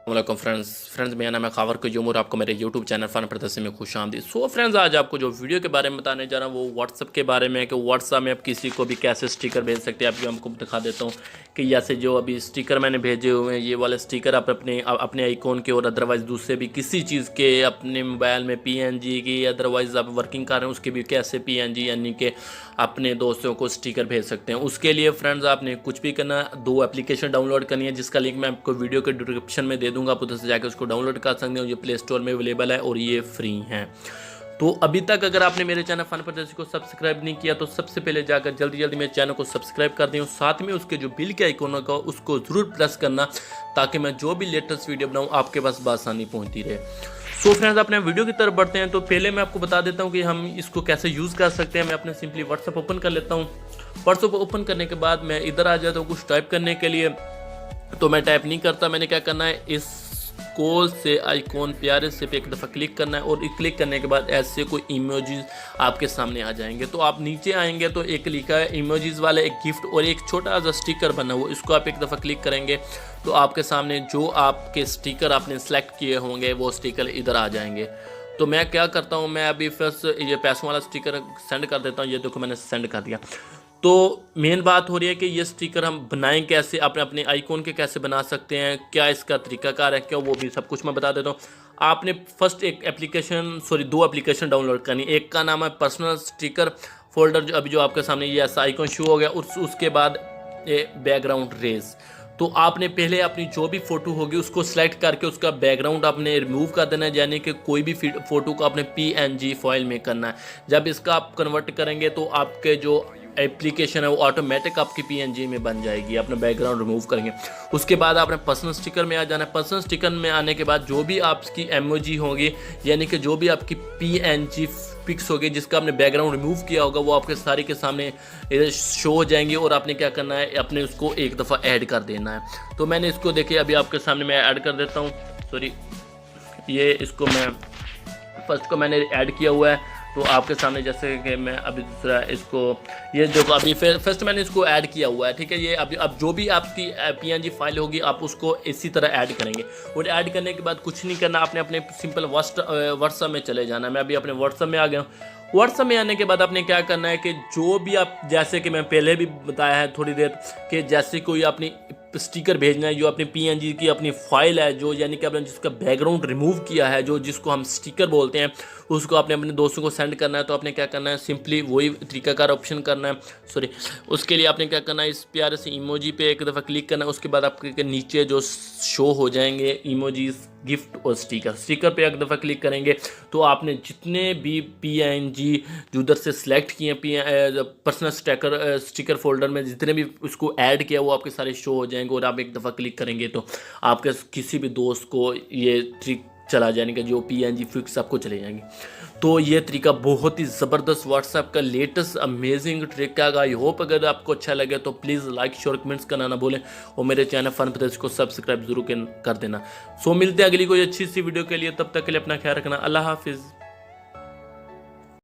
वालेकुम फ्रेंड्स मेरा नाम है खावर क्यूम और आपको मेरे यूट्यूब चैनल फ़न प्रदर्शन में खुश आमदीद। सो फ्रेंड्स, आज आपको जो वीडियो के बारे में बताने जा रहा हूँ वो व्हाट्सअप के बारे में है कि व्हाट्सअप में आप किसी को भी कैसे स्टिकर भेज सकते हैं। अभी आपको दिखा देता हूँ कि जैसे जो अभी स्टिकर मैंने भेजे हुए हैं, ये वाले स्टिकर आप अपने आइकॉन के और अदरवाइज़ दूसरे भी किसी चीज़ के अपने मोबाइल में PNG की अदरवाइज़ आप वर्किंग कर रहे हैं उसके भी कैसे PNG यानी कि अपने दोस्तों को स्टिकर भेज सकते हैं। उसके लिए फ्रेंड्स आपने कुछ भी करना, 2 एप्लीकेशन डाउनलोड करनी है जिसका लिंक मैं आपको वीडियो के डिस्क्रिप्शन में दे दूंगा। आप उधर से जाकर उसको डाउनलोड कर सकते हैं। ये प्ले स्टोर में अवेलेबल है और ये फ्री हैं। तो अभी तक अगर आपने मेरे चैनल फन प्रदर्शन को सब्सक्राइब नहीं किया तो सबसे पहले जाकर जल्दी मेरे चैनल को सब्सक्राइब कर दें और साथ में उसके जो बिल के आइकॉन होगा उसको ज़रूर प्रेस करना ताकि मैं जो भी लेटेस्ट वीडियो बनाऊँ आपके पास बआसानी पहुँचती रहे। सो फ्रेंड्स, अपने वीडियो की तरफ बढ़ते हैं। तो पहले मैं आपको बता देता हूँ कि हम इसको कैसे यूज़ कर सकते हैं। मैं अपने सिंपली व्हाट्सअप ओपन कर लेता हूँ। व्हाट्सअप ओपन करने के बाद मैं इधर आ जाता हूँ कुछ टाइप करने के लिए, तो मैं टाइप नहीं करता। मैंने क्या करना है, इस कोल से आइकॉन प्यारे से पे एक दफ़ा क्लिक करना है और क्लिक करने के बाद ऐसे कोई इमोजीज आपके सामने आ जाएंगे। तो आप नीचे आएंगे तो एक लिखा है इमोजीज वाला एक गिफ्ट और एक छोटा सा स्टिकर बना हुआ, इसको आप एक दफ़ा क्लिक करेंगे तो आपके सामने जो आपके स्टिकर आपने सेलेक्ट किए होंगे वो स्टिकर इधर आ जाएंगे। तो मैं क्या करता हूँ, मैं अभी फर्स्ट ये पैसों वाला स्टिकर सेंड कर देता हूँ। ये देखो मैंने सेंड कर दिया। तो मेन बात हो रही है कि ये स्टिकर हम बनाएं कैसे, अपने आइकॉन के कैसे बना सकते हैं, क्या इसका तरीकाकार है, क्या वो भी सब कुछ मैं बता देता हूँ। आपने फर्स्ट एक एप्लीकेशन 2 एप्लीकेशन डाउनलोड करनी। एक का नाम है पर्सनल स्टिकर फोल्डर, जो अभी जो आपके सामने ये ऐसा आइकॉन शो हो गया। उसके बाद ये बैकग्राउंड रेज। तो आपने पहले अपनी जो भी फ़ोटो होगी उसको सेलेक्ट करके उसका बैकग्राउंड आपने रिमूव कर देना है, यानी कि कोई भी फ़ोटो को आपने PNG फाइल में करना है। जब इसका आप कन्वर्ट करेंगे तो आपके जो एप्लीकेशन है वो ऑटोमेटिक आपकी PNG में बन जाएगी। अपना बैकग्राउंड रिमूव करेंगे। उसके बाद आपने पर्सनल स्टिकर में आ जाना है। पर्सनल स्टिकर में आने के बाद जो भी आपकी इमोजी होगी यानी कि जो भी आपकी PNG पिक्स होगी जिसका आपने बैकग्राउंड रिमूव किया होगा वो आपके सारे के सामने शो हो जाएंगे और आपने क्या करना है, अपने उसको एक दफ़ा ऐड कर देना है। तो मैंने इसको देखिए अभी आपके सामने मैं ऐड कर देता हूँ। ये इसको मैं फर्स्ट को मैंने ऐड किया हुआ है। तो आपके सामने जैसे कि मैं अभी दूसरा इसको ये देखो अभी फर्स्ट मैंने इसको ऐड किया हुआ है, ठीक है। ये अभी अब जो भी आपकी PNG फाइल होगी आप उसको इसी तरह ऐड करेंगे और ऐड करने के बाद कुछ नहीं करना, आपने अपने सिंपल व्हाट्सअप में चले जाना। मैं अभी अपने व्हाट्सअप में आ गया हूँ। व्हाट्सअप में आने के बाद आपने क्या करना है कि जो भी आप, जैसे कि मैं पहले भी बताया है थोड़ी देर, कि जैसे कोई अपनी स्टिकर भेजना है, जो अपनी PNG की अपनी फाइल है, जो यानी कि आपने जिसका बैकग्राउंड रिमूव किया है, जो जिसको हम स्टिकर बोलते हैं, उसको आपने अपने दोस्तों को सेंड करना है। तो आपने क्या करना है, सिंपली वही तरीकाकार ऑप्शन करना है। उसके लिए आपने क्या करना है, इस प्यारे से इमोजी पे एक दफ़ा क्लिक करना है। उसके बाद आपके नीचे जो शो हो जाएंगे इमोजीज, गिफ्ट और स्टिकर पे एक दफ़ा क्लिक करेंगे तो आपने जितने भी PNG जो उधर से सिलेक्ट किए पर्सनल स्टिकर फोल्डर में जितने भी उसको ऐड किया वो आपके सारे शो हो जाएंगे और आप एक दफ़ा क्लिक करेंगे तो आपके किसी भी दोस्त को ये ट्रिक चला जाने का, जो PNG फिक्स आपको चले जाएंगे। तो ये तरीका बहुत ही ज़बरदस्त व्हाट्सएप का लेटेस्ट अमेजिंग ट्रिक है। आई होप अगर आपको अच्छा लगे तो प्लीज़ लाइक शेयर कमेंट्स करना ना भूलें और मेरे चैनल फन प्रदर्शन को सब्सक्राइब जरूर कर देना। सो मिलते हैं अगली कोई अच्छी सी वीडियो के लिए, तब तक के लिए अपना ख्याल रखना। अल्लाह हाफिज़।